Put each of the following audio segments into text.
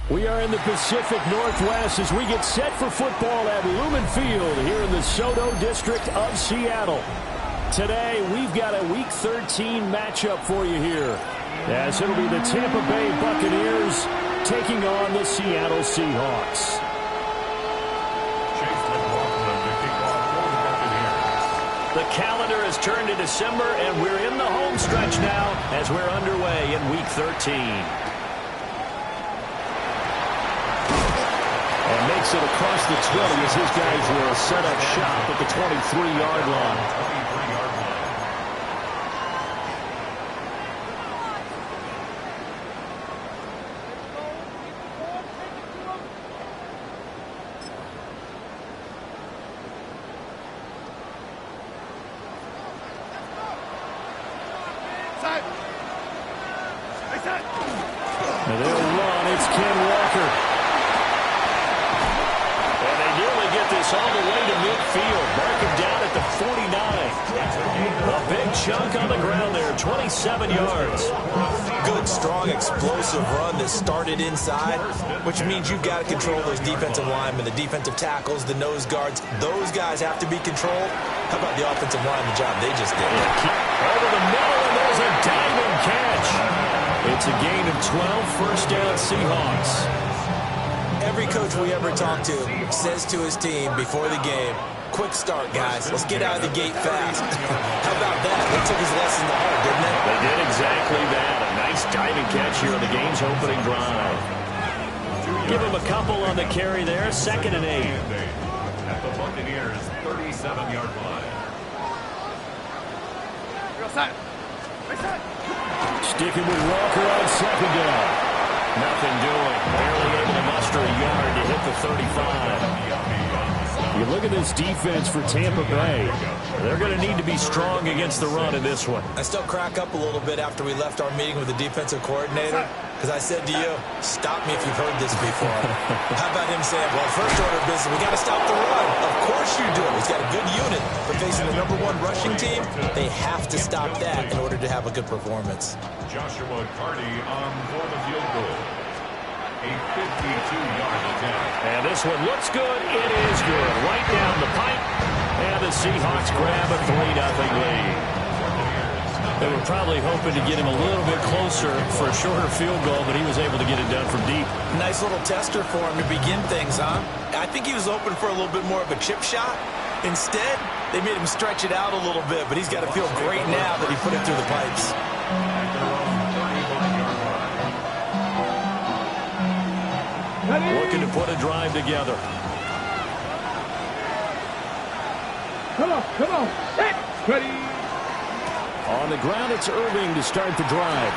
We are in the Pacific Northwest as we get set for football at Lumen Field here in the Soto District of Seattle. Today, we've got a Week 13 matchup for you here, as it'll be the Tampa Bay Buccaneers taking on the Seattle Seahawks. The calendar has turned to December, and we're in the home stretch now as we're underway in Week 13. And makes it across the 20 as his guys will set up shop at the 23-yard line. And they'll run. It's Ken Walker. This all the way to midfield. Mark him down at the 49. A big chunk on the ground there, 27 yards. Good, strong, explosive run that started inside, which means you've got to control those defensive linemen, the defensive tackles, the nose guards. Those guys have to be controlled. How about the offensive line, the job they just did? Over the middle, and there's a diving catch. It's a gain of 12, first down Seahawks. Every coach we ever talk to says to his team before the game, quick start, guys. Let's get out of the gate fast. How about that? They took his lesson to heart, didn't they? They did exactly that. A nice diving catch here on the game's opening drive. Give him a couple on the carry there. 2nd and 8. At the Buccaneers' 37-yard line. Sticking with Walker on 2nd down. Nothing doing. Barely able to muster a yard to hit the 35. You look at this defense for Tampa Bay. They're going to need to be strong against the run in this one. I still crack up a little bit after we left our meeting with the defensive coordinator, because I said to you, stop me if you've heard this before. How about him saying, well, first order of business, we got to stop the run. Of course you do. He's got a good unit. But facing the #1 rushing team, they have to stop that in order to have a good performance. Joshua Carty on for the field goal. A 52-yard attempt. And this one looks good. It is good. Right down the pipe. And the Seahawks grab a 3-0 lead. They were probably hoping to get him a little bit closer for a shorter field goal, but he was able to get it done from deep. Nice little tester for him to begin things, huh? I think he was hoping for a little bit more of a chip shot. Instead, they made him stretch it out a little bit, but he's got to feel great now that he put it through the pipes. Looking to put a drive together. Come on. Set. Ready. On the ground, it's Irving to start the drive.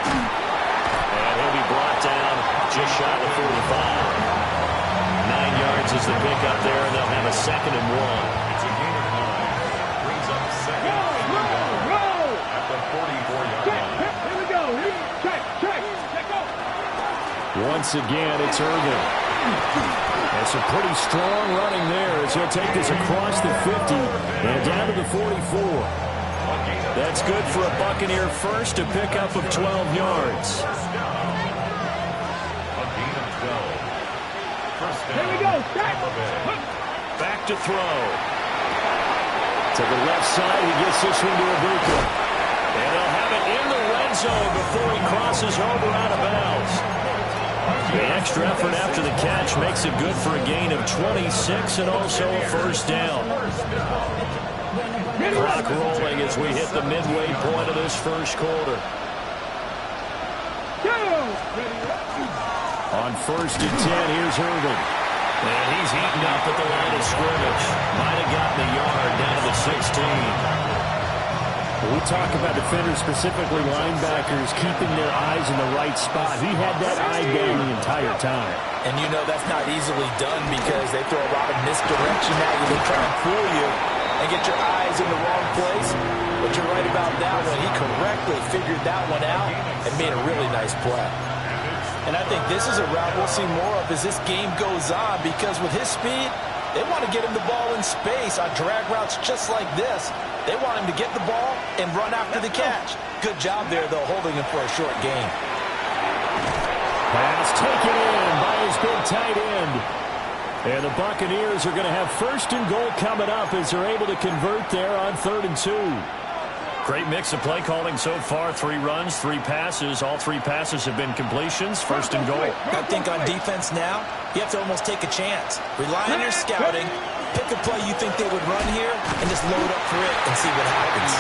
And he'll be brought down just shy of 45. 9 yards is the pickup there, and they'll have a 2nd and 1. It's a gain of 9. Brings up 2nd and 1 at the 44-yard line. Here we go. Check. Go. Once again, it's Irving. That's a pretty strong running there as he'll take this across the 50 and down to the 44. That's good for a Buccaneer first, a pickup of 12 yards. A gain of 12. First down. Here we go. Back to throw. To the left side, he gets this one to Abuka. And they'll have it in the red zone before he crosses over out of bounds. The extra effort after the catch makes it good for a gain of 26 and also a first down. Clock rolling as we hit the midway point of this first quarter. On 1st and 10, here's Irving. And he's heating up at the line of scrimmage. Might have gotten a yard down to the 16. We talk about defenders, specifically linebackers, keeping their eyes in the right spot. He had that eye down the entire time. And you know that's not easily done because they throw a lot of misdirection at you. They try and fool you and get your eyes in the wrong place. But you're right about that one. He correctly figured that one out and made a really nice play. And I think this is a route we'll see more of as this game goes on because with his speed, they want to get him the ball in space on drag routes just like this. They want him to get the ball and run after the catch. Good job there, though, holding him for a short gain. Pass taken in by his big tight end. And the Buccaneers are going to have 1st and goal coming up as they're able to convert there on 3rd and 2. Great mix of play calling so far. 3 runs, 3 passes. All 3 passes have been completions. 1st and goal. I think on defense now, you have to almost take a chance. Rely on your scouting. Pick a play you think they would run here and just load up for it and see what happens.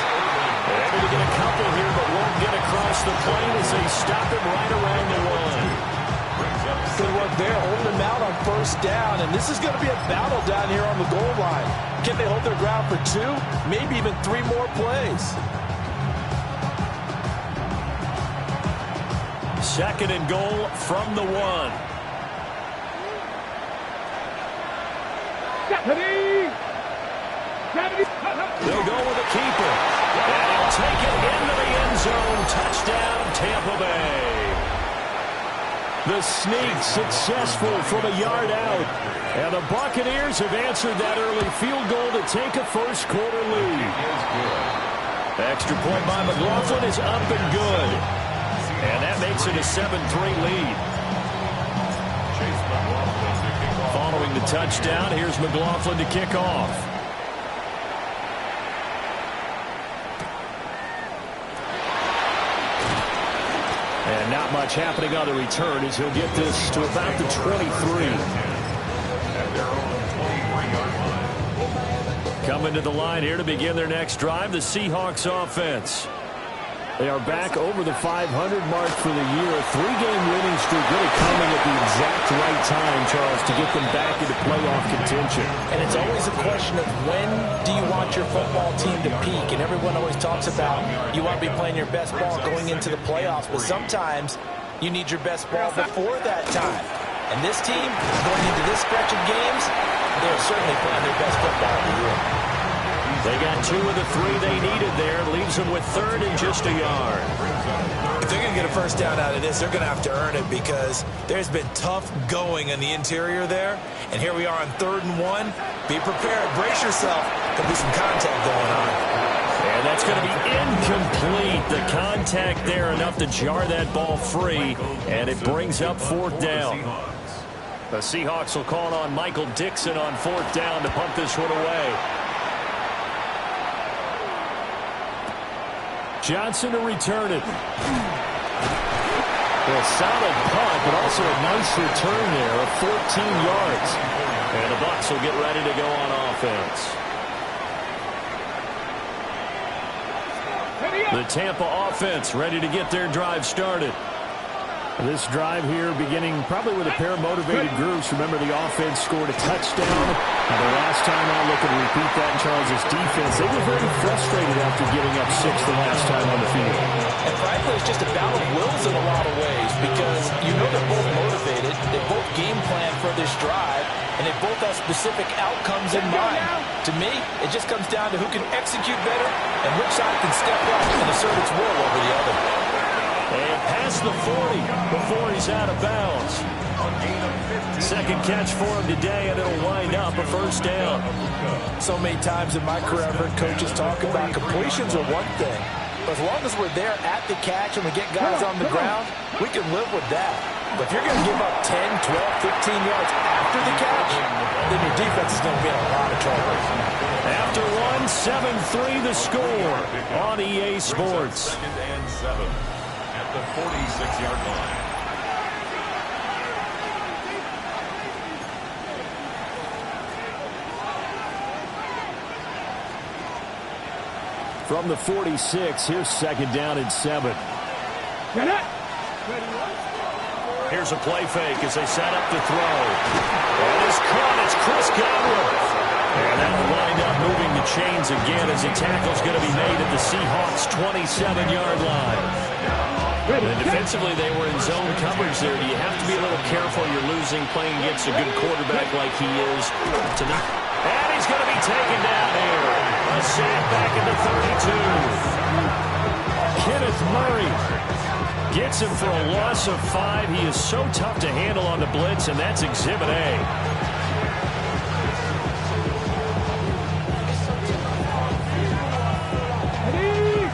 They're able to get a couple here, but won't get across the plane as they stop him right around the line. Good work there, holding him out on 1st down, and this is going to be a battle down here on the goal line. Can they hold their ground for 2, maybe even 3 more plays? 2nd and goal from the 1. They'll go with the keeper. And he'll take it into the end zone. Touchdown, Tampa Bay. The sneak successful from a yard out. And the Buccaneers have answered that early field goal to take a first-quarter lead. Extra point by McLaughlin is up and good. And that makes it a 7-3 lead. Following the touchdown, here's McLaughlin to kick off. And not much happening on the return as he'll get this to about the 23. Coming to the line here to begin their next drive, the Seahawks offense. They are back over the 500 mark for the year. A 3-game winning streak really coming at the exact right time, Charles, to get them back into playoff contention. And it's always a question of when do you want your football team to peak? And everyone always talks about you want to be playing your best ball going into the playoffs, but sometimes you need your best ball before that time. And this team, going into this stretch of games, they're certainly playing their best football of the year. They got 2 of the 3 they needed there. Leaves them with 3rd and just a yard. If they're going to get a first down out of this, they're going to have to earn it because there's been tough going in the interior there. And here we are on 3rd and 1. Be prepared. Brace yourself. There'll be some contact going on. And that's going to be incomplete. The contact there enough to jar that ball free. And it brings up 4th down. The Seahawks will call on Michael Dixon on 4th down to punt this one away. Johnson to return it. A solid punt, but also a nice return there of 14 yards. And the Bucs will get ready to go on offense. The Tampa offense ready to get their drive started. This drive here beginning probably with a pair of motivated groups. Remember, the offense scored a touchdown. And the last time I look and repeat that in Charles' defense, they were very frustrated after giving up 6 the last time on the field. And frankly, it's just a battle of wills in a lot of ways because you know they're both motivated. They both game plan for this drive, and they both have specific outcomes in mind. To me, it just comes down to who can execute better and which side can step up and assert its will over the other. And past the 40 before he's out of bounds. 2nd catch for him today, and it'll wind up a first down. So many times in my career, I've heard coaches talk about completions are one thing. But as long as we're there at the catch and we get guys on the ground, we can live with that. But if you're going to give up 10, 12, 15 yards after the catch, then your defense is going to be in a lot of trouble. After 7-3 the score on EA Sports. 2nd and 7 at the 46-yard line. From the 46, here's 2nd down and 7. Here's a play fake as they set up the throw. And it's caught. It's Chris Godwin. And that'll wind up moving the chains again as a tackle's going to be made at the Seahawks' 27-yard line. And defensively, they were in zone coverage there. Do you have to be a little careful? You're losing playing against a good quarterback like he is tonight. And he's going to be taken down here. A sack back at the 32. Kenneth Murray gets him for a loss of 5. He is so tough to handle on the blitz, and that's Exhibit A.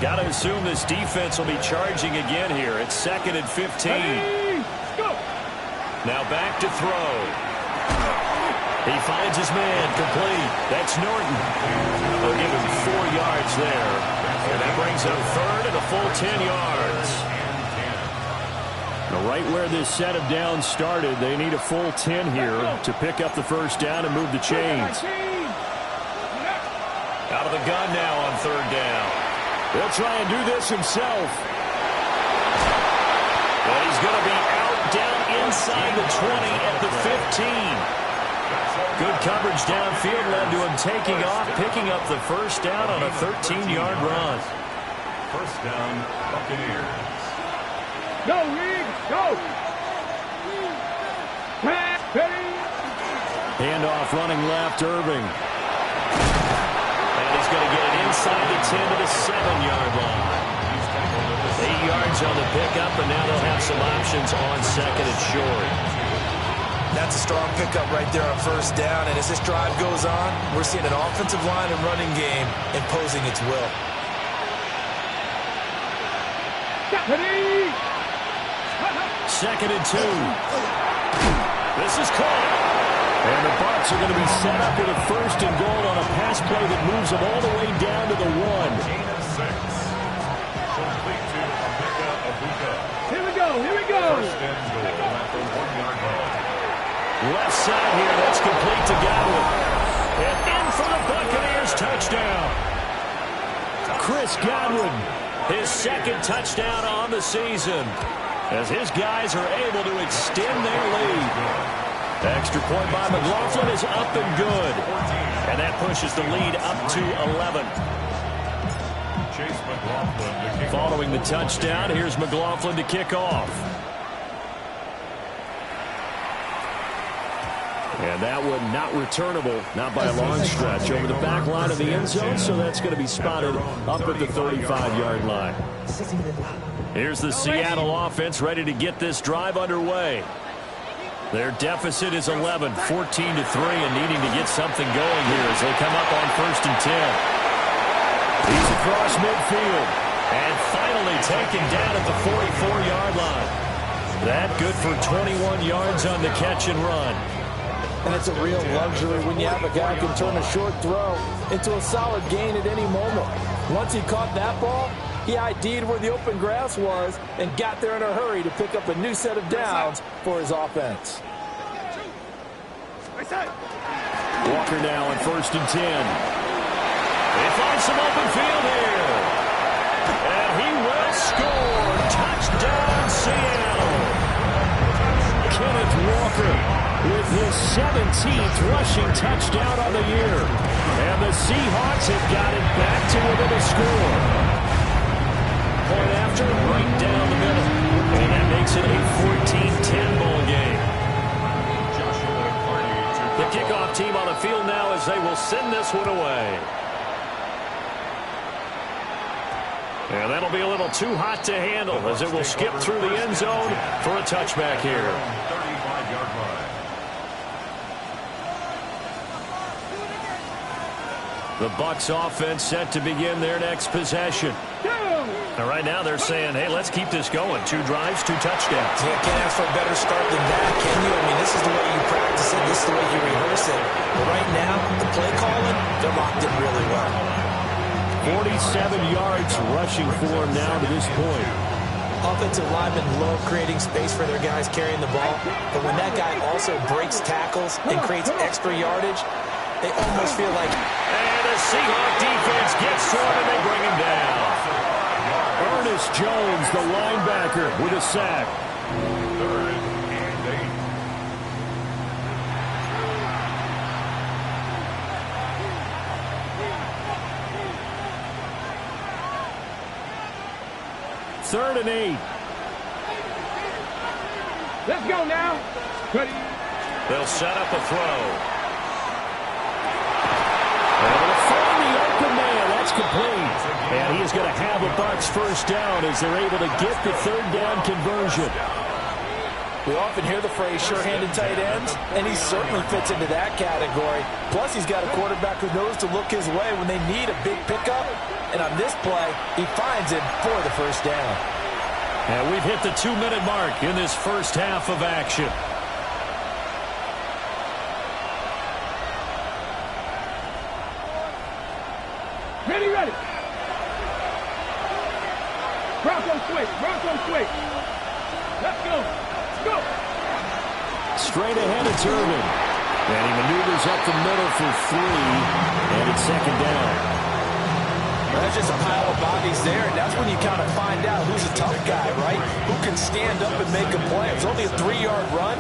Got to assume this defense will be charging again here. It's 2nd and 15. Now back to throw. He finds his man complete. That's Norton. They'll give him 4 yards there. And that brings him 3rd and a full 10 yards. Now right where this set of downs started, they need a full 10 here to pick up the first down and move the chains. Out of the gun now on 3rd down. He'll try and do this himself. But he's going to be out down inside the 20 at the 15. Good coverage downfield led to him taking off, picking up the first down on a 13-yard run. First down, Buccaneers. Go, Reed, go! Handoff running left, Irving. And he's going to get it inside the 10 to the 7-yard line. 8 yards on the pickup, and now they'll have some options on 2nd and short. That's a strong pickup right there on first down, and as this drive goes on, we're seeing an offensive line and running game imposing its will. 2nd and 2. This is caught. And the Bucs are going to be set up with a 1st and goal on a pass play that moves them all the way down to the 1. Gain of 6. Complete to Emeka Egbuka. Here we go, here we go. First and goal at the 1-yard line. Left side here, that's complete to Godwin. And in for the Buccaneers touchdown. Chris Godwin, his 2nd touchdown on the season, as his guys are able to extend their lead. Extra point by McLaughlin is up and good. And that pushes the lead up to 11. Chase McLaughlin to kick. Following the touchdown, here's McLaughlin to kick off. And that one not returnable, not by a long stretch, over the back line of the end zone, so that's going to be spotted up at the 35-yard line. Here's the Seattle offense ready to get this drive underway. Their deficit is 11, 14-3, and needing to get something going here as they come up on 1st and 10. He's across midfield and finally taken down at the 44-yard line. That good for 21 yards on the catch and run. And it's a real luxury when you have a guy who can turn a short throw into a solid gain at any moment. Once he caught that ball, he ID'd where the open grass was and got there in a hurry to pick up a new set of downs for his offense. Walker now on 1st and 10. They find some open field here. And he will score. Touchdown, Seattle. Kenneth Walker with his 17th rushing touchdown on the year. And the Seahawks have got it back to within a score. Point after, right down the middle. And that makes it a 14-10 ball game. The kickoff team on the field now as they will send this one away. And that'll be a little too hot to handle as it will skip through the end zone for a touchback here. 35-yard line. The Bucs offense set to begin their next possession. And right now they're saying, hey, let's keep this going. 2 drives, 2 touchdowns. Yeah, can't ask for a better start than that, can you? I mean, this is the way you practice it. This is the way you rehearse it. But right now, the play calling, they're locked in really well. 47 yards rushing for him now to this point. Offensive linemen love creating space for their guys carrying the ball. But when that guy also breaks tackles and creates extra yardage, they almost feel like... And the Seahawk defense gets to him and they bring him down. Ernest Jones, the linebacker, with a sack. 3rd and 8. 3rd and 8. Let's go now. Ready. They'll set up a throw. Able to find the open man. That's complete. And he is going to have a Bucs first down as they're able to get the 3rd down conversion. We often hear the phrase sure-handed tight ends, and he certainly fits into that category. Plus, he's got a quarterback who knows to look his way when they need a big pickup. And on this play, he finds it for the first down. And we've hit the 2-minute mark in this first half of action. Ready, ready. Bronco switch. Bronco switch. Let's go. Go. Straight ahead, it's Irvin. And he maneuvers up the middle for 3. And it's 2nd down. That's just a pile of bodies there, and that's when you kind of find out who's a tough guy, right? Who can stand up and make a play. It's only a 3-yard run,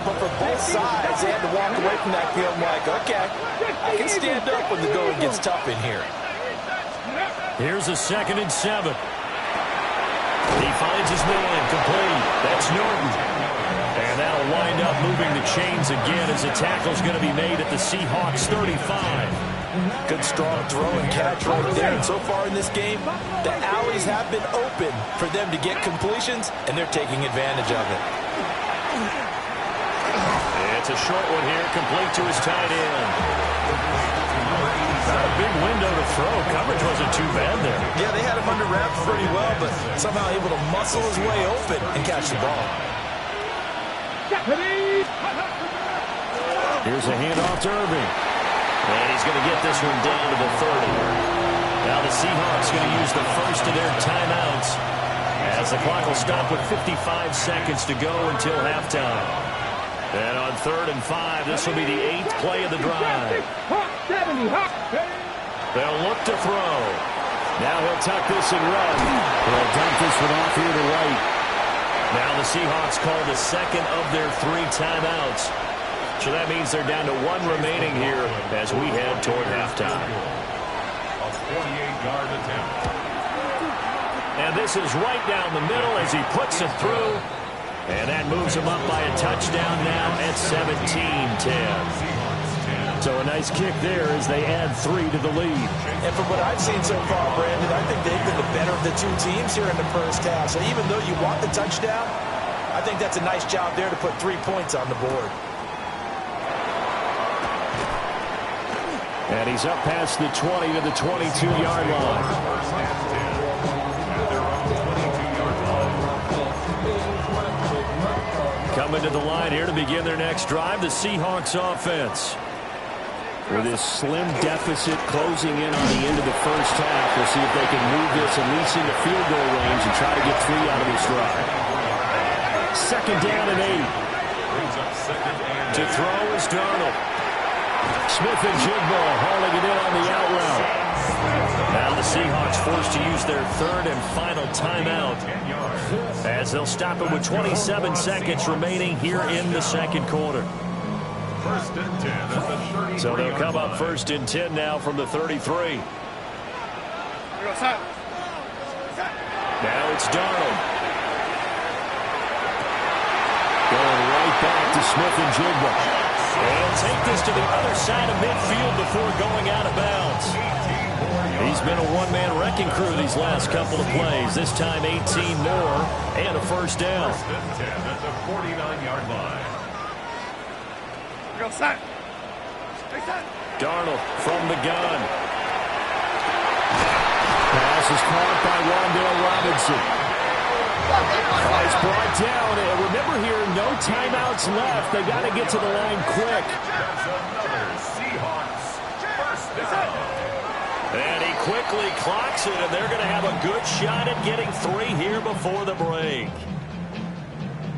but for both sides, they had to walk away from that field like, okay, I can stand up when the going gets tough in here. Here's a 2nd and 7. He finds his man, complete. That's Norton. And that'll wind up moving the chains again as the tackle's going to be made at the Seahawks 35. Good strong throw and catch right there. And so far in this game, the alleys have been open for them to get completions, and they're taking advantage of it. It's a short one here, complete to his tight end. Not a big window to throw. Coverage wasn't too bad there. Yeah, they had him under wraps pretty well, but somehow able to muscle his way open and catch the ball. Here's a handoff to Irving. And he's going to get this one down to the 30. Now the Seahawks going to use the first of their timeouts as the clock will stop with 55 seconds to go until halftime. And on 3rd and 5, this will be the 8th play of the drive. They'll look to throw. Now he'll tuck this and run. He'll dump this one off here to right. Now the Seahawks call the 2nd of their 3 timeouts. So that means they're down to 1 remaining here as we head toward halftime. A 48-yard attempt. And this is right down the middle as he puts it through. And that moves him up by a touchdown now at 17-10. So a nice kick there as they add 3 to the lead. And from what I've seen so far, Brandon, I think they've been the better of the 2 teams here in the first half. So even though you want the touchdown, I think that's a nice job there to put 3 points on the board. And he's up past the 20 to the 22-yard line. Coming to the line here to begin their next drive, the Seahawks offense. With this slim deficit closing in on the end of the first half, we'll see if they can move this at least into field goal range and try to get 3 out of this drive. 2nd down and 8. To throw is Darnold. Smith and Jigbo hauling it in on the out route. Now the Seahawks forced to use their 3rd and final timeout as they'll stop it with 27 seconds remaining here in the 2nd quarter. 1st and 10 at the 33. So they'll come up 1st and 10 now from the 33. Now it's Darnold. Going right back to Smith and Jigbo. And take this to the other side of midfield before going out of bounds. He's been a one-man wrecking crew these last couple of plays. This time 18 more and a first down. 1st and 10 at the 49-yard line. Darnold from the gun. Pass is caught by Wan'Dale Robinson. It's brought down, and remember here, no timeouts left. They got to get to the line quick. That's another Seahawks first down. And he quickly clocks it, and they're going to have a good shot at getting 3 here before the break.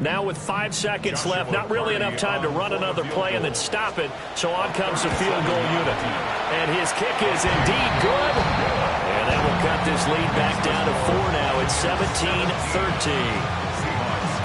Now with 5 seconds left, not really enough time to run another play and then stop it, so on comes the field goal unit. And his kick is indeed good. And that will cut this lead back down to 4 now. It's 17-13.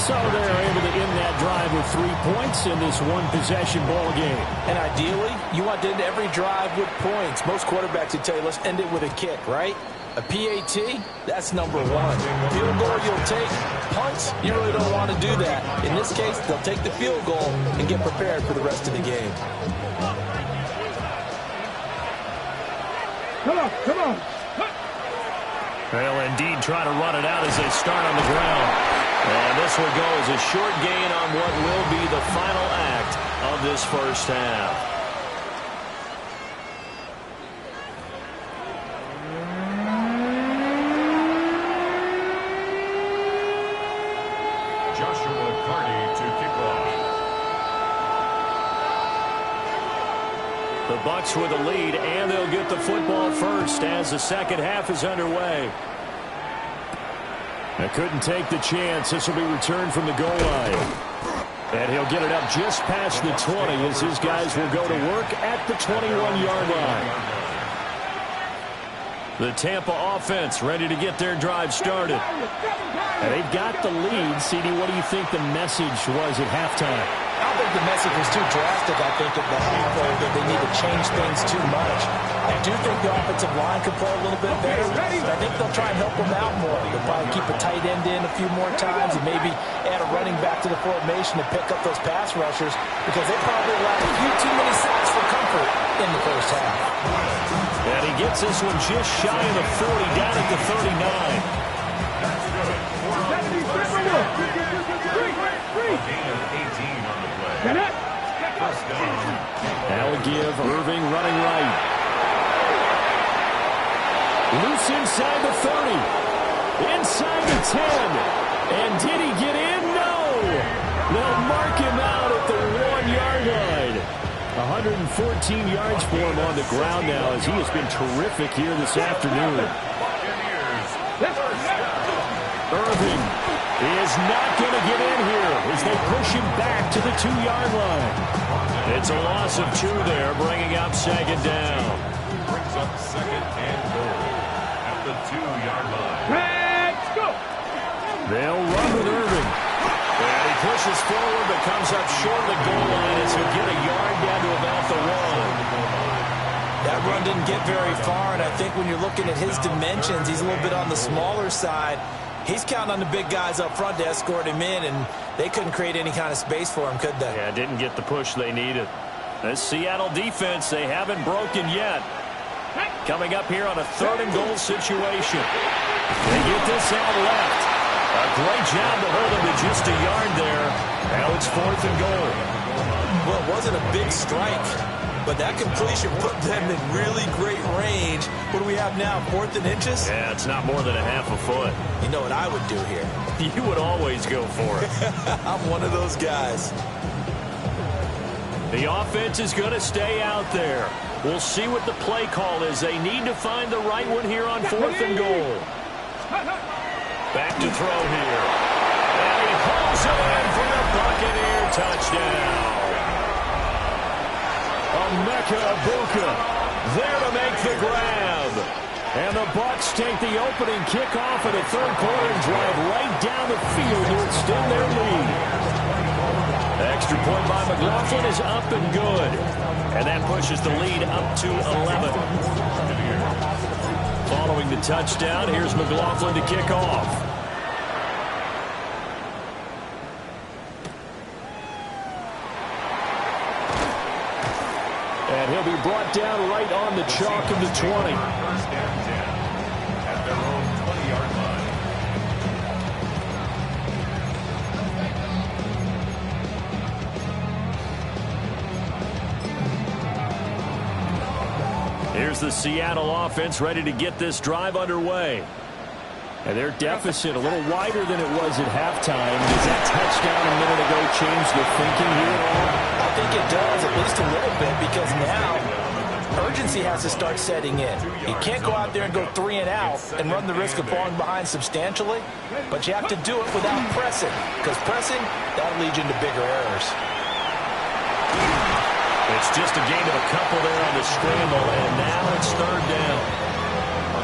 So they're able to end that drive with 3 points in this one-possession ball game. And ideally, you want to end every drive with points. Most quarterbacks would tell you, let's end it with a kick, right? A PAT, that's number one. Field goal you'll take. Punts, you really don't want to do that. In this case, they'll take the field goal and get prepared for the rest of the game. Come on, come on. Well, indeed, trying to run it out as they start on the ground. And this will go as a short gain on what will be the final act of this first half. The Bucs with a lead, and they'll get the football first as the second half is underway. They couldn't take the chance. This will be returned from the goal line. And he'll get it up just past the 20 as his guys will go to work at the 21-yard line. The Tampa offense ready to get their drive started. And they've got the lead. CD, what do you think the message was at halftime? I don't think the message was too drastic, I think, at the half, or that they need to change things too much. I do think the offensive line could play a little bit better. I think they'll try and help them out more. They'll probably keep a tight end in a few more times and maybe add a running back to the formation to pick up those pass rushers because they probably allowed a few too many sacks for comfort in the first half. And he gets this one just shy of the 40, down at the 39. That'll give Irving running right. Loose inside the 30. Inside the 10. And did he get in? No. They'll mark him out at the 1-yard line. 114 yards for him on the ground now as he has been terrific here this afternoon. Irving is not going to get in here as they push him back to the 2-yard line. It's a loss of 2 there, bringing up second down. Brings up second and goal at the 2-yard line. Let's go. They'll run with Irving. And he pushes forward but comes up short of the goal line as he'll get a yard down to about the 1. That run didn't get very far, and I think when you're looking at his dimensions, he's a little bit on the smaller side. He's counting on the big guys up front to escort him in, and they couldn't create any kind of space for him, could they? Yeah, didn't get the push they needed. This Seattle defense, they haven't broken yet. Coming up here on a 3rd and goal situation. They get this out left. A great job to hold him to just a yard there. Now it's 4th and goal. Well, it wasn't a big strike, but that completion put them in really great range. What do we have now, 4th and inches? Yeah, it's not more than a half a foot. You know what I would do here? You would always go for it. I'm one of those guys. The offense is going to stay out there. We'll see what the play call is. They need to find the right one here on 4th and goal. Back to throw here. And he hauls it in for the Buccaneer touchdown. Emeka Egbuka there to make the grab. And the Bucs take the opening kickoff of the 3rd quarter and drive right down the field to extend their lead. The extra point by McLaughlin is up and good. And that pushes the lead up to 11. Following the touchdown, here's McLaughlin to kick off. And he'll be brought down right on the chalk of the 20. First and 10 at their own 20-yard line. Here's the Seattle offense ready to get this drive underway. And their deficit a little wider than it was at halftime. Does that touchdown a minute ago change the thinking here at all? I think it does, at least a little bit, because now urgency has to start setting in. You can't go out there and go 3 and out and run the risk of falling behind substantially, but you have to do it without pressing, because pressing, that'll lead you into bigger errors. It's just a gain of a couple there on the scramble, and now it's 3rd down.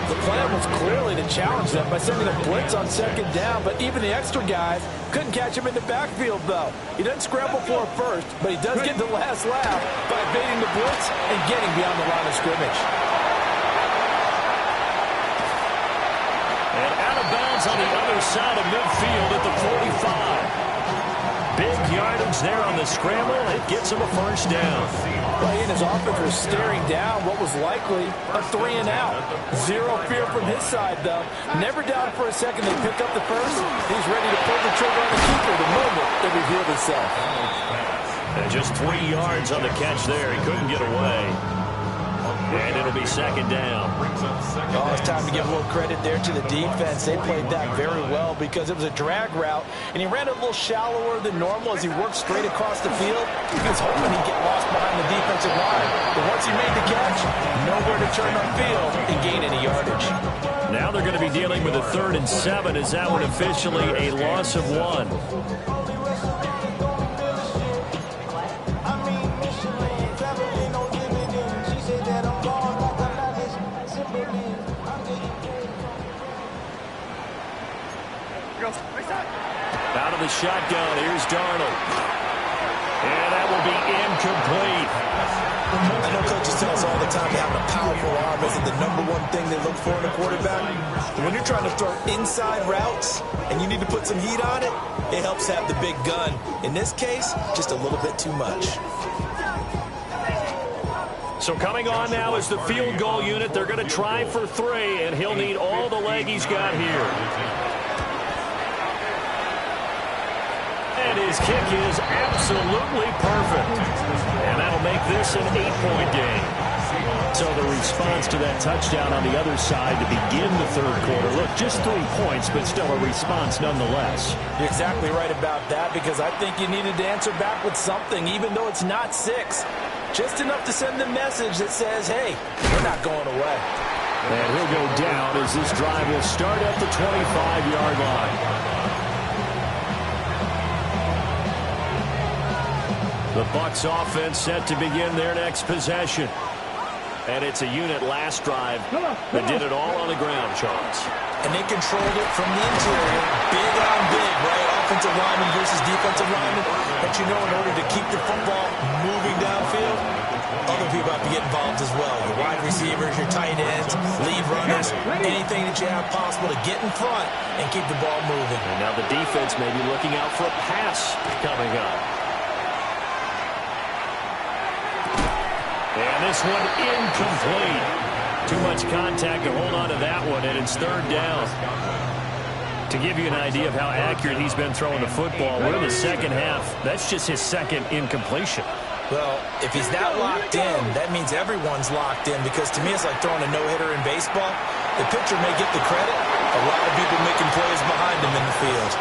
The plan was clearly to challenge them by sending a blitz on 2nd down, but even the extra guys couldn't catch him in the backfield, though. He doesn't scramble for it first, but he does get the last laugh by evading the blitz and getting beyond the line of scrimmage. of bounds on the other side of midfield at the 45. Big yardage there on the scramble. It gets him a first down. Well, he and his offense was staring down what was likely a 3 and out. Zero fear from his side, though. Never doubted for a second they pick up the first. He's ready to pull the trigger on the keeper the moment it revealed itself. And just 3 yards on the catch there. He couldn't get away. And it'll be second down. Oh, it's time to give a little credit there to the defense. They played that very well because it was a drag route, and he ran a little shallower than normal as he worked straight across the field. He was hoping he'd get lost behind the defensive line. But once he made the catch, nowhere to turn on field and gain any yardage. Now they're going to be dealing with a 3rd and 7. Is that one officially a loss of 1? Out of the shotgun, here's Darnold. And that will be incomplete. I know coaches tell us all the time that having a powerful arm isn't the #1 thing they look for in a quarterback. But when you're trying to throw inside routes and you need to put some heat on it, it helps have the big gun. In this case, just a little bit too much. So coming on now is the field goal unit. They're going to try for 3, and he'll need all the leg he's got here. And his kick is absolutely perfect. And that'll make this an 8-point game. So the response to that touchdown on the other side to begin the 3rd quarter. Look, just 3 points, but still a response nonetheless. You're exactly right about that because I think you needed to answer back with something, even though it's not 6. Just enough to send the message that says, hey, we're not going away. And he'll go down as this drive will start at the 25-yard line. The Bucs offense set to begin their next possession. And it's a unit last drive that did it all on the ground, Charles. And they controlled it from the interior. Big on big, right? Offensive lineman versus defensive lineman. But you know, in order to keep the football moving downfield, other people have to get involved as well. Your wide receivers, your tight ends, lead runners, anything that you have possible to get in front and keep the ball moving. And now the defense may be looking out for a pass coming up. And this one incomplete. Too much contact to hold on to that one, and it's 3rd down. To give you an idea of how accurate he's been throwing the football, we're in the second half. That's just his 2nd incompletion. Well, if he's that locked in, that means everyone's locked in because to me it's like throwing a no-hitter in baseball. The pitcher may get the credit. A lot of people making plays behind him in the field.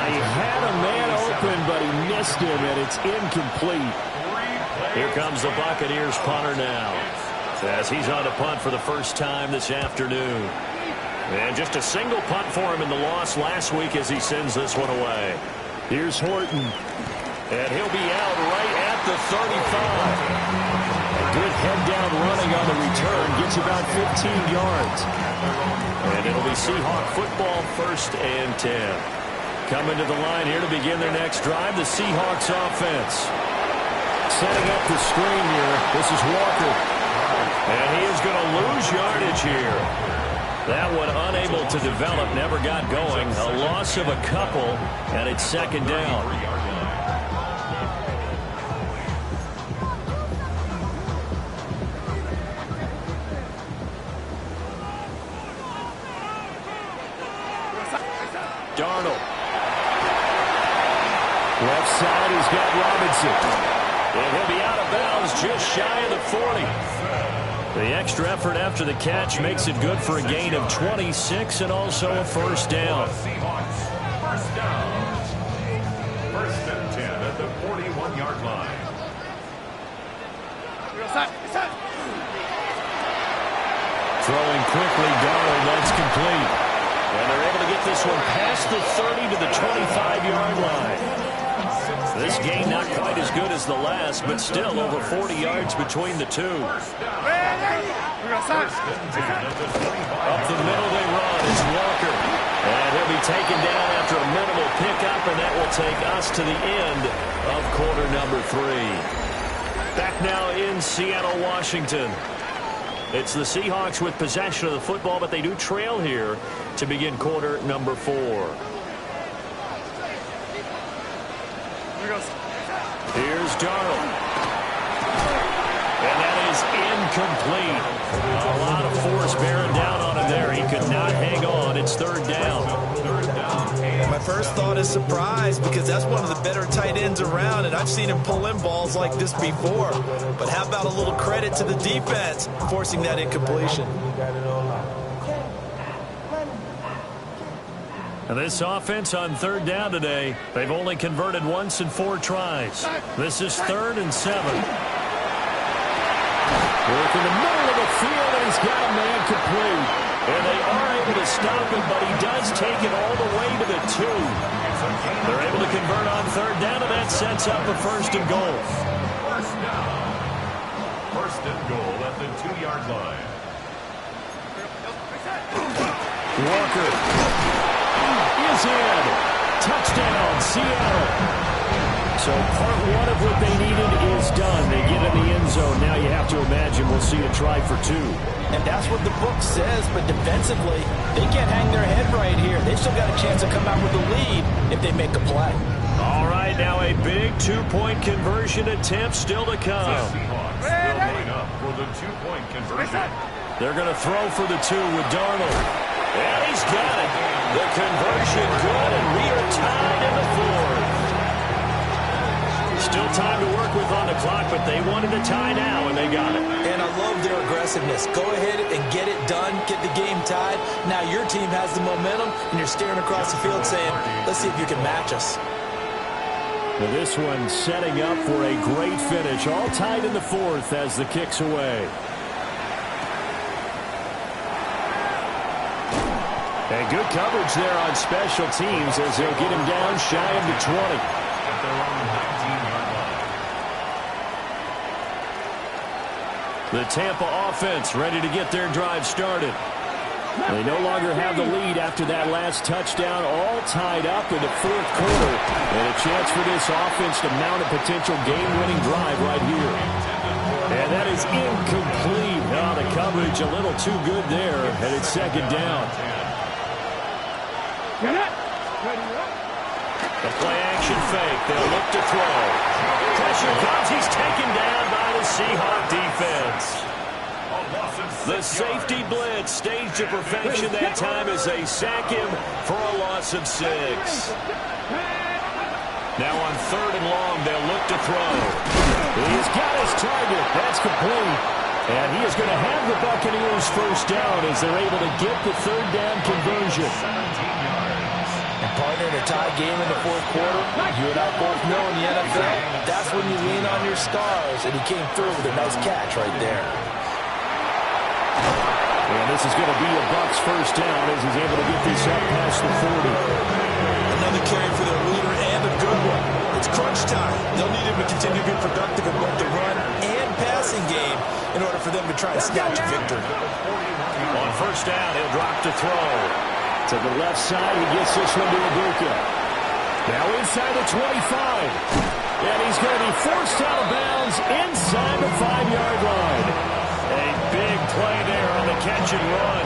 He had a man open, but he missed him, and it's incomplete. Here comes the Buccaneers punter now, as he's on to punt for the first time this afternoon. And just a single punt for him in the loss last week as he sends this one away. Here's Horton, and he'll be out right at the 35. A good head-down running on the return, gets about 15 yards. And it'll be Seahawk football, 1st and 10. Coming to the line here to begin their next drive, the Seahawks offense. Setting up the screen here, this is Walker. And he is going to lose yardage here. That one unable to develop, never got going. A loss of a couple, and it's 2nd down. Darnold. Left side, he's got Robinson. And he'll be out of bounds just shy of the 40. The extra effort after the catch makes it good for a gain of 26 and also a 1st down. First down. 1st and 10 at the 41-yard line. Throwing quickly, Darnold, that's complete. And they're able to get this one past the 30 to the 25-yard line. This game not quite as good as the last, but still over 40 yards between the two. Up the middle they run. It's Walker. And he'll be taken down after a minimal pickup, and that will take us to the end of quarter number 3. Back now in Seattle, Washington. It's the Seahawks with possession of the football, but they do trail here to begin quarter number 4. Here's Darnold. And that is incomplete. A lot of force bearing down on him there. He could not hang on. It's third down. My first thought is surprise, because that's one of the better tight ends around, and I've seen him pull in balls like this before. But how about a little credit to the defense forcing that incompletion? And this offense on third down today, they've only converted once in 4 tries. This is 3rd and 7. Work in the middle of the field, and he's got a man complete. And they are able to stop him, but he does take it all the way to the 2. They're able to convert on third down, and that sets up a 1st and goal. First down. 1st and goal at the 2-yard line. Walker is in. Touchdown, Seattle. So part 1 of what they needed is done. They get in the end zone. Now you have to imagine we'll see a try for 2. And that's what the book says, but defensively, they can't hang their head right here. They've still got a chance to come out with the lead if they make a play. All right, now a big 2-point conversion attempt still to come. The Seahawks still going up for the 2-point conversion. They're going to throw for the 2 with Darnold. And he's got it. The conversion good, and we are tied in the 4th. Still time to work with on the clock, but they wanted to tie now, and they got it. And I love their aggressiveness. Go ahead and get it done, get the game tied. Now your team has the momentum, and you're staring across the field saying, let's see if you can match us. Well, this one setting up for a great finish. All tied in the 4th as the kick's away. And good coverage there on special teams as they'll get him down shy of the 20. At their own 19-yard line. The Tampa offense ready to get their drive started. They no longer have the lead after that last touchdown, all tied up in the 4th quarter. And a chance for this offense to mount a potential game-winning drive right here. And that is incomplete. Oh, the coverage a little too good there, and it's 2nd down. The play-action fake. They'll look to throw. Pressure comes. He's taken down by the Seahawk defense. The safety blitz staged to perfection that time as they sack him for a loss of 6. Now on 3rd and long, they'll look to throw. He's got his target. That's complete. And he is going to have the Buccaneers 1st down as they're able to get the 3rd down conversion. And partner, in a tie game in the 4th quarter, you and I both know in the NFL, that's when you lean on your stars. And he came through with a nice catch right there. And this is going to be a Bucs 1st down as he's able to get this up past the 40. Another carry for their leader and a good one. It's crunch time. They'll need him to continue to be productive in both the run and passing game in order for them to try and snatch a victory. On 1st down, he'll drop to throw. To the left side, he gets this one to Ibuka. Now inside the 25. And he's going to be forced out of bounds inside the 5-yard line. A big play there on the catch and run.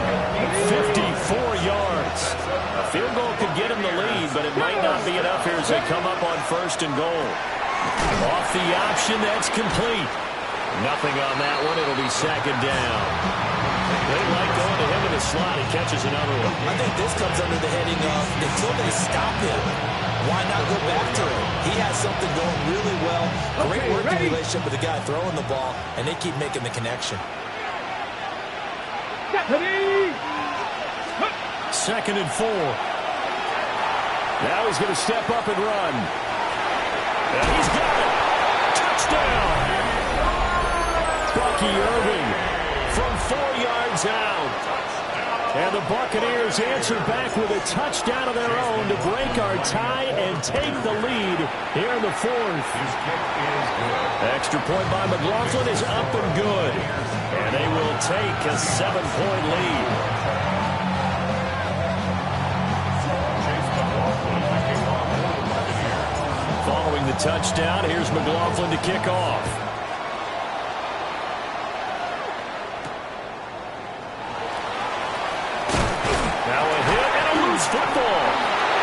54 yards. A field goal could get him the lead, but it might not be enough here as they come up on 1st and goal. Off the option, that's complete. Nothing on that one. It'll be 2nd down. They like going to him in the slot. He catches another one. I think this comes under the heading of until they stop him, why not go back to him? He has something going really well. Great working relationship with the guy throwing the ball, and they keep making the connection. 2nd and 4. Now he's going to step up and run. And he's got it. Touchdown. Bucky Irving from 4 yards out. And the Buccaneers answer back with a touchdown of their own to break our tie and take the lead here in the 4th. Extra point by McLaughlin is up and good. And they will take a 7-point lead. Following the touchdown, here's McLaughlin to kick off. loose football.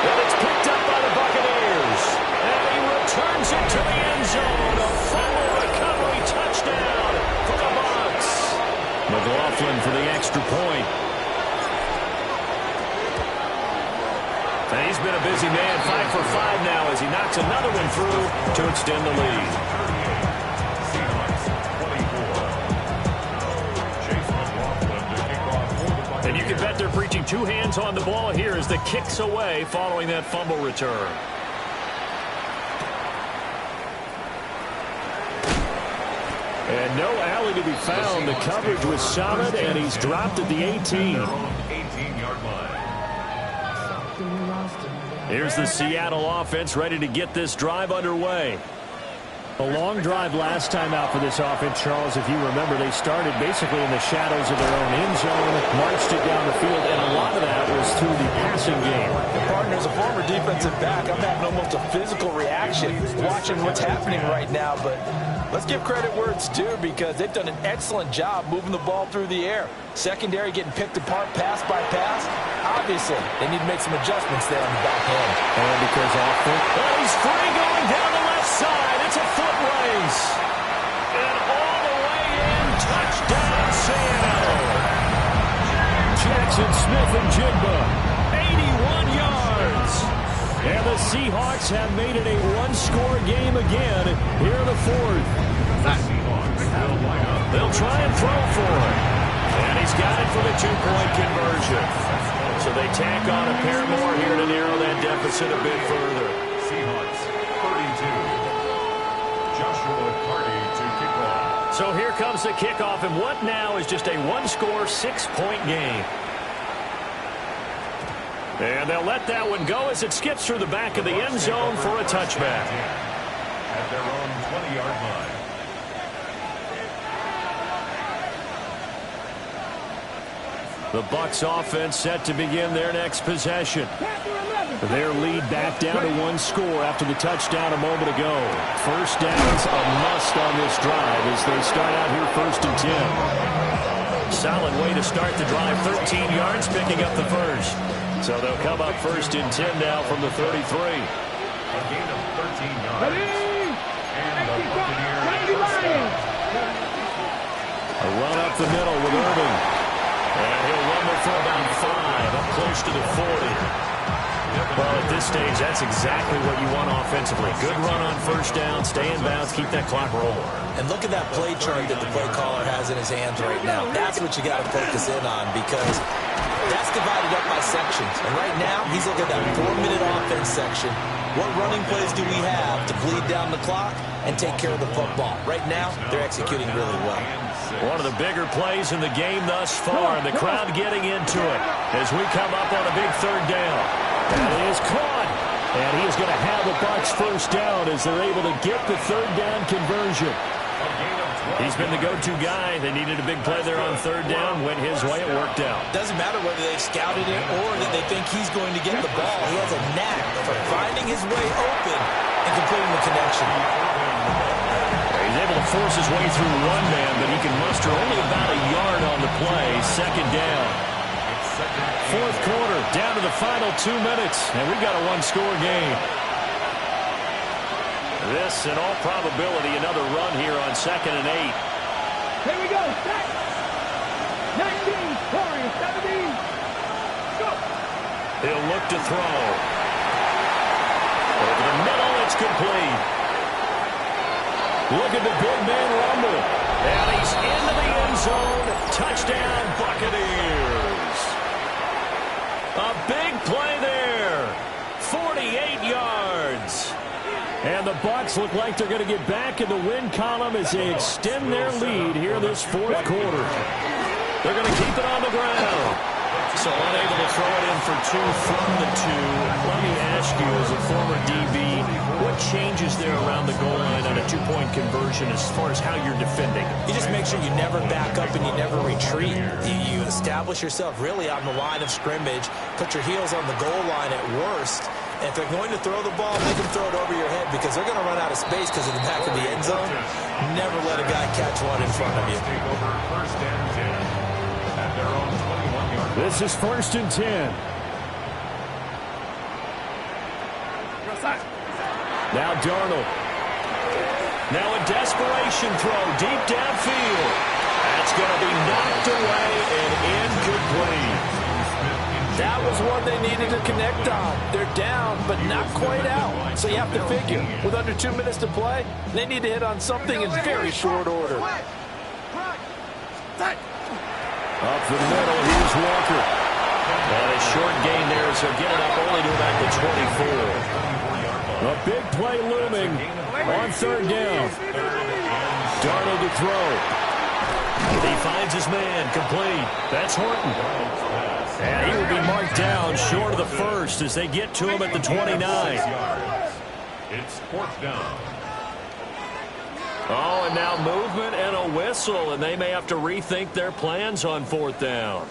And it's picked up by the Buccaneers. And he returns it to the end zone. A fumble recovery touchdown for the Bucs. McLaughlin for the extra point. And he's been a busy man, 5 for 5 now as he knocks another one through to extend the lead. And you can bet they're preaching 2 hands on the ball here as the kick's away following that fumble return. And no alley to be found. The coverage was solid, and he's dropped at the 18. Here's the Seattle offense ready to get this drive underway. A long drive last time out for this offense, Charles. If you remember, they started basically in the shadows of their own end zone, marched it down the field, and a lot of that was through the passing game. And partner, as a former defensive back, I'm having almost a physical reaction watching what's happening right now. But let's give credit where it's due because they've done an excellent job moving the ball through the air. Secondary getting picked apart pass by pass. Obviously, they need to make some adjustments there on the back end. And because he's free going down the left side. It's a foot race. And all the way in, touchdown Seattle. Jackson Smith-Njigba, 81 yards. And the Seahawks have made it a one-score game again here in the fourth. They'll try and throw for it. And he's got it for the 2-point conversion. So they tack on a pair more here to narrow that deficit a bit further. Seahawks 32. Joshua Carty to kick off. So here comes the kickoff, and what now is just a one-score, 6-point game. And they'll let that one go as it skips through the back of the end zone for a touchback. At their own 20-yard line. The Bucs offense set to begin their next possession. Their lead back down to 1 score after the touchdown a moment ago. First down's a must on this drive as they start out here 1st and 10. Solid way to start the drive. 13 yards, picking up the first. So they'll come up 1st and 10 now from the 33. A gain of 13 yards. And the Buccaneers. A run up the middle with Irving. And he'll rumble for about 5, up close to the 40. Well, at this stage, that's exactly what you want offensively. Good run on first down, stay in bounds, keep that clock rolling. And look at that play chart that the play caller has in his hands right now. That's what you got to focus in on because that's divided up by sections. And right now, he's looking at that 4-minute offense section. What running plays do we have to bleed down the clock and take care of the football? Right now, they're executing really well. One of the bigger plays in the game thus far, and the crowd getting into it as we come up on a big 3rd down. And he is caught, and he is going to have the Bucs first down as they're able to get the 3rd down conversion. He's been the go-to guy. They needed a big play there on 3rd down. Went his way. It worked out. Doesn't matter whether they've scouted it or that they think he's going to get the ball. He has a knack for finding his way open and completing the connection. He's able to force his way through one man, but he can muster only about a yard on the play. 2nd down. 4th quarter, down to the final 2 minutes, and we've got a one-score game. This, in all probability, another run here on 2nd and 8. Here we go. 19, 20, 17. Go. He'll look to throw. Over the middle, it's complete. Look at the big man rumble. And he's into the end zone. Touchdown, Buccaneers. A big play there. 48 yards. And the Bucs look like they're going to get back in the win column as they extend their lead here this 4th quarter. They're going to keep it on the ground. So unable to throw it in for 2 from the 2. Let me ask you, as a former DB, what changes there around the goal line on a 2-point conversion as far as how you're defending? You just make sure you never back up and you never retreat. You establish yourself really on the line of scrimmage, put your heels on the goal line at worst, and if they're going to throw the ball, make them throw it over your head because they're going to run out of space because of the back of the end zone. Never let a guy catch one in front of you. Take over 1st and 10 at their own 21-yard line. This is 1st and 10. Now Darnold. Now a desperation throw deep downfield. That's going to be knocked away and incomplete. That was one they needed to connect on. They're down, but not quite out. So you have to figure, with under 2 minutes to play, they need to hit on something in very short order. Up the middle, here's Walker. And a short gain there, so get it up only to about the 24. A big play looming on third down. Darnold to throw. He finds his man, complete. That's Horton. And he will be marked down short of the first as they get to him at the 29. It's fourth down. Oh, and now movement and a whistle, and they may have to rethink their plans on fourth down.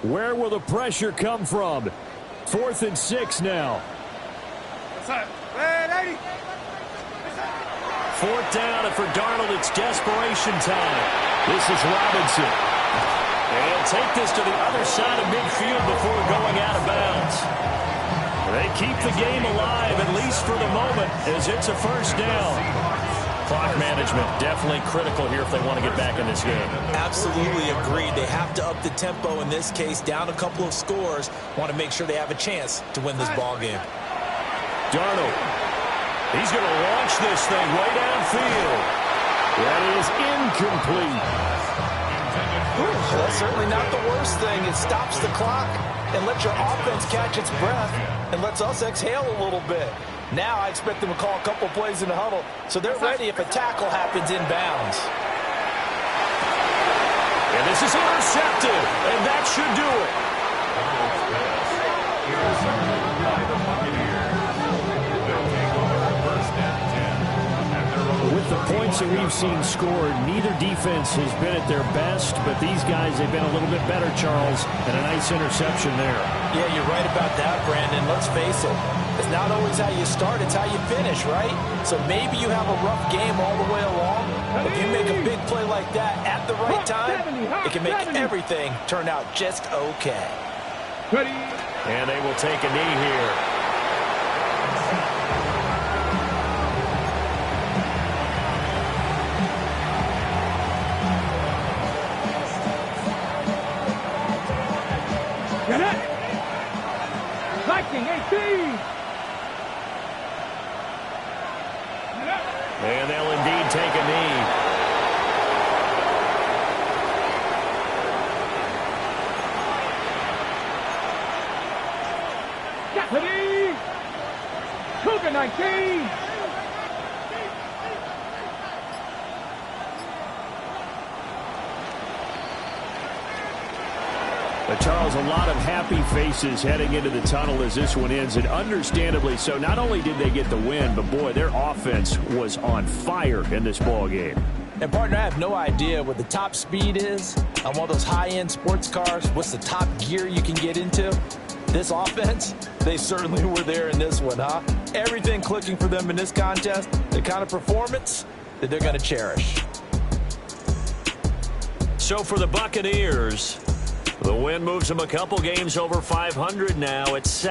Where will the pressure come from? 4th and 6 now. Fourth down, and for Darnold, it's desperation time. This is Robinson. And he'll take this to the other side of midfield before going out of bounds. They keep the game alive, at least for the moment, as it's a first down. Clock management definitely critical here if they want to get back in this game. Absolutely agreed. They have to up the tempo in this case, down a couple of scores. Want to make sure they have a chance to win this ball game. Darnold. He's going to launch this thing way downfield. That is incomplete. That's certainly not the worst thing. It stops the clock and lets your offense catch its breath and lets us exhale a little bit. Now I expect them to call a couple plays in the huddle so they're ready if a tackle happens inbounds. And this is intercepted, and that should do it. With the points that we've seen scored, neither defense has been at their best, but these guys, they've been a little bit better, Charles, and a nice interception there. Yeah, you're right about that, Brandon. Let's face it. It's not always how you start, it's how you finish, right? So maybe you have a rough game all the way along, but if you make a big play like that at the right time, it can make everything turn out just okay. And they will take a knee here. Viking 18. And they'll indeed take a knee. Deputy. Cougar 19. But Charles, a lot of happy faces heading into the tunnel as this one ends, and understandably so. Not only did they get the win, but boy, their offense was on fire in this ball game. And partner, I have no idea what the top speed is on one of those high-end sports cars. What's the top gear you can get into? This offense, they certainly were there in this one, huh? Everything clicking for them in this contest, the kind of performance that they're going to cherish. So for the Buccaneers, the win moves them a couple games over 500 now. It's